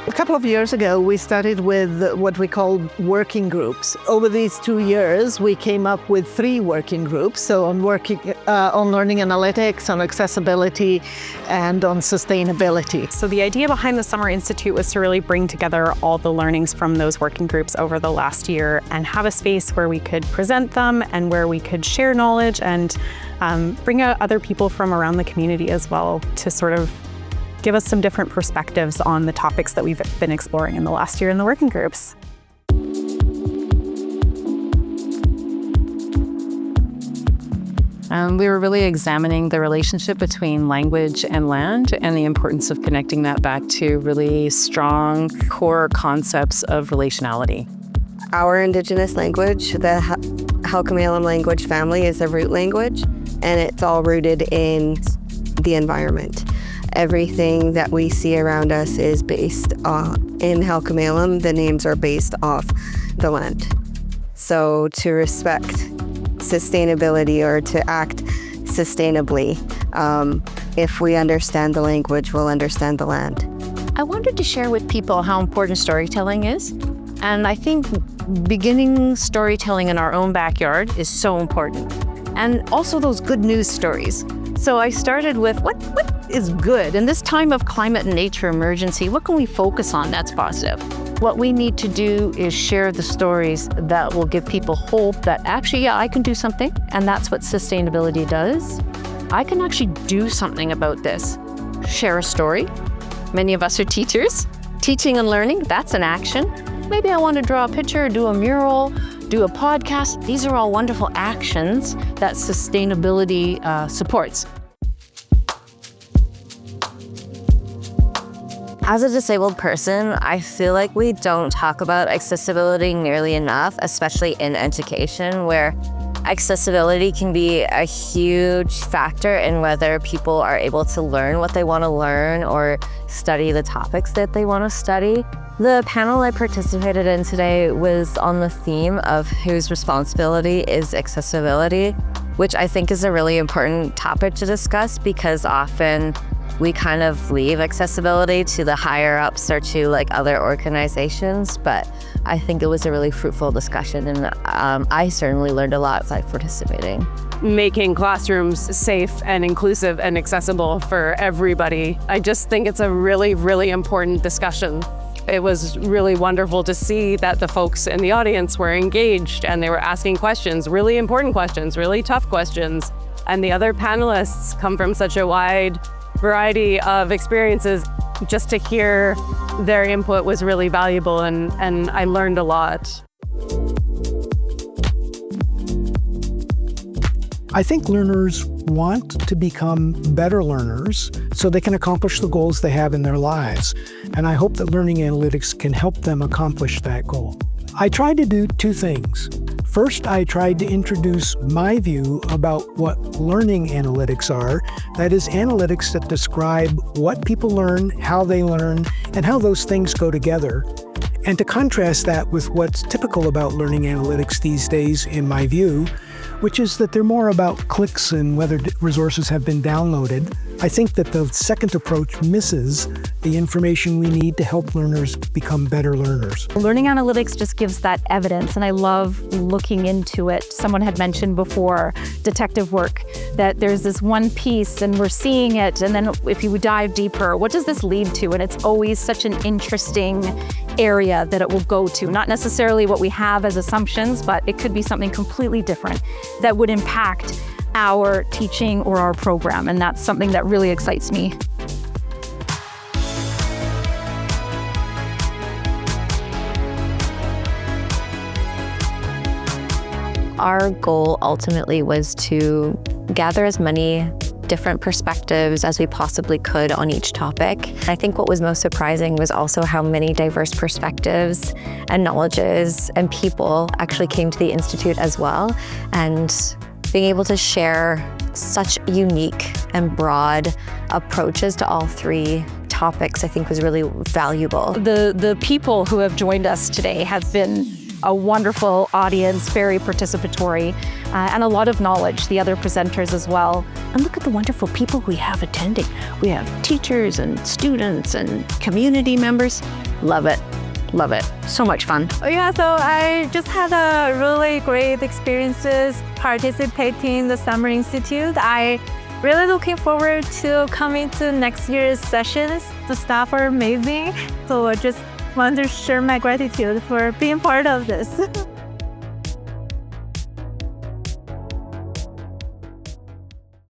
A couple of years ago, we started with what we call working groups. Over these 2 years, we came up with 3 working groups. So on learning analytics, on accessibility, and on sustainability. So the idea behind the Summer Institute was to really bring together all the learnings from those working groups over the last year and have a space where we could present them and where we could share knowledge and bring out other people from around the community as well to sort of give us some different perspectives on the topics that we've been exploring in the last year in the working groups. We were really examining the relationship between language and land and the importance of connecting that back to really strong core concepts of relationality. Our Indigenous language, the Halkomelem language family, is a root language, and it's all rooted in the environment. Everything that we see around us is based in Halkomelem, the names are based off the land. So to respect sustainability or to act sustainably, if we understand the language, we'll understand the land. I wanted to share with people how important storytelling is. And I think beginning storytelling in our own backyard is so important. And also those good news stories. So I started with what is good? In this time of climate and nature emergency, what can we focus on that's positive? What we need to do is share the stories that will give people hope that actually, yeah, I can do something. And that's what sustainability does. I can actually do something about this. Share a story. Many of us are teachers. Teaching and learning, that's an action. Maybe I want to draw a picture, do a mural, do a podcast. These are all wonderful actions that sustainability supports. As a disabled person, I feel like we don't talk about accessibility nearly enough, especially in education, where accessibility can be a huge factor in whether people are able to learn what they want to learn or study the topics that they want to study. The panel I participated in today was on the theme of whose responsibility is accessibility, which I think is a really important topic to discuss because often we kind of leave accessibility to the higher ups or to like other organizations, but I think it was a really fruitful discussion and I certainly learned a lot by participating. Making classrooms safe and inclusive and accessible for everybody. I just think it's a really, really important discussion. It was really wonderful to see that the folks in the audience were engaged and they were asking questions, really important questions, really tough questions. And the other panelists come from such a wide variety of experiences. Just to hear their input was really valuable and I learned a lot. I think learners want to become better learners so they can accomplish the goals they have in their lives. And I hope that learning analytics can help them accomplish that goal. I tried to do 2 things. First, I tried to introduce my view about what learning analytics are. That is, analytics that describe what people learn, how they learn, and how those things go together. And to contrast that with what's typical about learning analytics these days, in my view, which is that they're more about clicks and whether resources have been downloaded. I think that the second approach misses the information we need to help learners become better learners. Learning analytics just gives that evidence, and I love looking into it. Someone had mentioned before, detective work, that there's this one piece and we're seeing it, and then if you dive deeper, what does this lead to? And it's always such an interesting area that it will go to. Not necessarily what we have as assumptions, but it could be something completely different that would impact our teaching or our program, and that's something that really excites me. Our goal ultimately was to gather as many different perspectives as we possibly could on each topic. I think what was most surprising was also how many diverse perspectives and knowledges and people actually came to the Institute as well. And being able to share such unique and broad approaches to all 3 topics, I think was really valuable. The people who have joined us today have been a wonderful audience, very participatory, and a lot of knowledge, the other presenters as well. And look at the wonderful people we have attending. We have teachers and students and community members. Love it. Love it. So much fun. Yeah, so I just had a really great experiences participating in the Summer Institute. I really looking forward to coming to next year's sessions. The staff are amazing. So I just want to share my gratitude for being part of this.